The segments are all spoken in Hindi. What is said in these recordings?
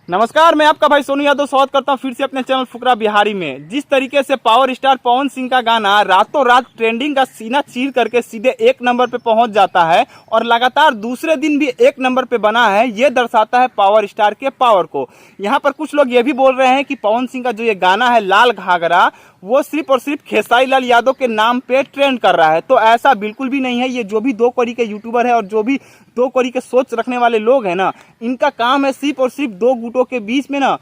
नमस्कार, मैं आपका भाई सोनू यादव स्वागत करता हूं फिर से अपने चैनल फुकरा बिहारी में। जिस तरीके से पावर स्टार पवन सिंह का गाना रातों रात ट्रेंडिंग का सीना चीर करके सीधे 1 नंबर पे पहुंच जाता है और लगातार दूसरे दिन भी 1 नंबर पे बना है, ये दर्शाता है पावर स्टार के पावर को। यहाँ पर कुछ लोग ये भी बोल रहे हैं कि पवन सिंह का जो ये गाना है लाल घाघरा, वो सिर्फ और सिर्फ खेसारी लाल यादव के नाम पे ट्रेंड कर रहा है। तो ऐसा बिल्कुल भी नहीं है। ये जो भी 2 कौड़ी के यूट्यूबर है और जो भी 2 कौड़ी के सोच रखने वाले लोग हैं ना, इनका काम है सिर्फ और सिर्फ 2 गुटों के बीच में ना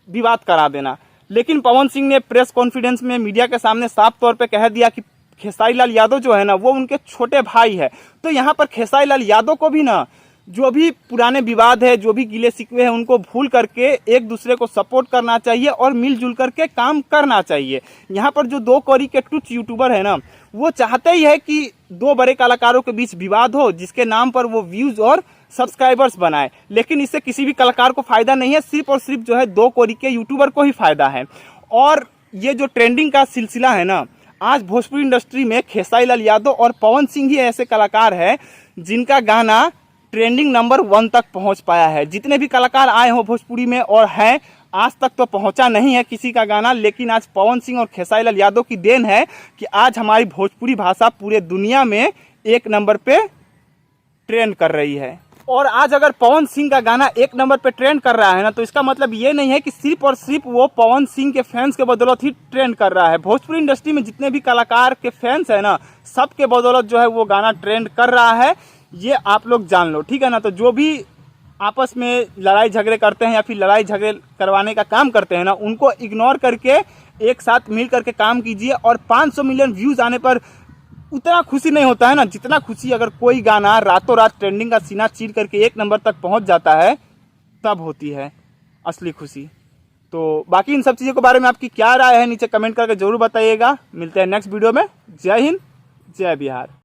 विवाद करा देना। लेकिन पवन सिंह ने प्रेस कॉन्फ्रेंस में मीडिया के सामने साफ तौर पे कह दिया कि खेसारी लाल यादव जो है ना, वो उनके छोटे भाई है। तो यहाँ पर खेसारी लाल यादव को भी ना जो भी पुराने विवाद है, जो भी गिले शिकवे हैं, उनको भूल करके एक दूसरे को सपोर्ट करना चाहिए और मिलजुल करके काम करना चाहिए। यहाँ पर जो 2 कौड़ी के टुच यूट्यूबर है ना, वो चाहते ही है कि 2 बड़े कलाकारों के बीच विवाद हो, जिसके नाम पर वो व्यूज और सब्सक्राइबर्स बनाए। लेकिन इससे किसी भी कलाकार को फायदा नहीं है, सिर्फ और सिर्फ जो है 2 कौड़ी के यूट्यूबर को ही फायदा है। और ये जो ट्रेंडिंग का सिलसिला है ना, आज भोजपुरी इंडस्ट्री में खेसारी लाल यादव और पवन सिंह ही ऐसे कलाकार हैं जिनका गाना ट्रेंडिंग नंबर 1 तक पहुंच पाया है। जितने भी कलाकार आए हो भोजपुरी में और हैं, आज तक तो पहुंचा नहीं है किसी का गाना। लेकिन आज पवन सिंह और खेसारी लाल यादव की देन है कि आज हमारी भोजपुरी भाषा पूरे दुनिया में 1 नंबर पे ट्रेंड कर रही है। और आज अगर पवन सिंह का गाना 1 नंबर पे ट्रेंड कर रहा है ना, तो इसका मतलब ये नहीं है कि सिर्फ और सिर्फ वो पवन सिंह के फैंस के बदौलत ही ट्रेंड कर रहा है। भोजपुरी इंडस्ट्री में जितने भी कलाकार के फैंस है ना, सबके बदौलत जो है वो गाना ट्रेंड कर रहा है। ये आप लोग जान लो, ठीक है ना। तो जो भी आपस में लड़ाई झगड़े करते हैं या फिर लड़ाई झगड़े करवाने का काम करते हैं ना, उनको इग्नोर करके एक साथ मिल करके काम कीजिए। और 500 मिलियन व्यूज आने पर उतना खुशी नहीं होता है ना, जितना खुशी अगर कोई गाना रातों रात ट्रेंडिंग का सीना चीर करके 1 नंबर तक पहुंच जाता है, तब होती है असली खुशी। तो बाकी इन सब चीज़ों के बारे में आपकी क्या राय है, नीचे कमेंट करके जरूर बताइएगा। मिलते हैं नेक्स्ट वीडियो में। जय हिंद, जय बिहार।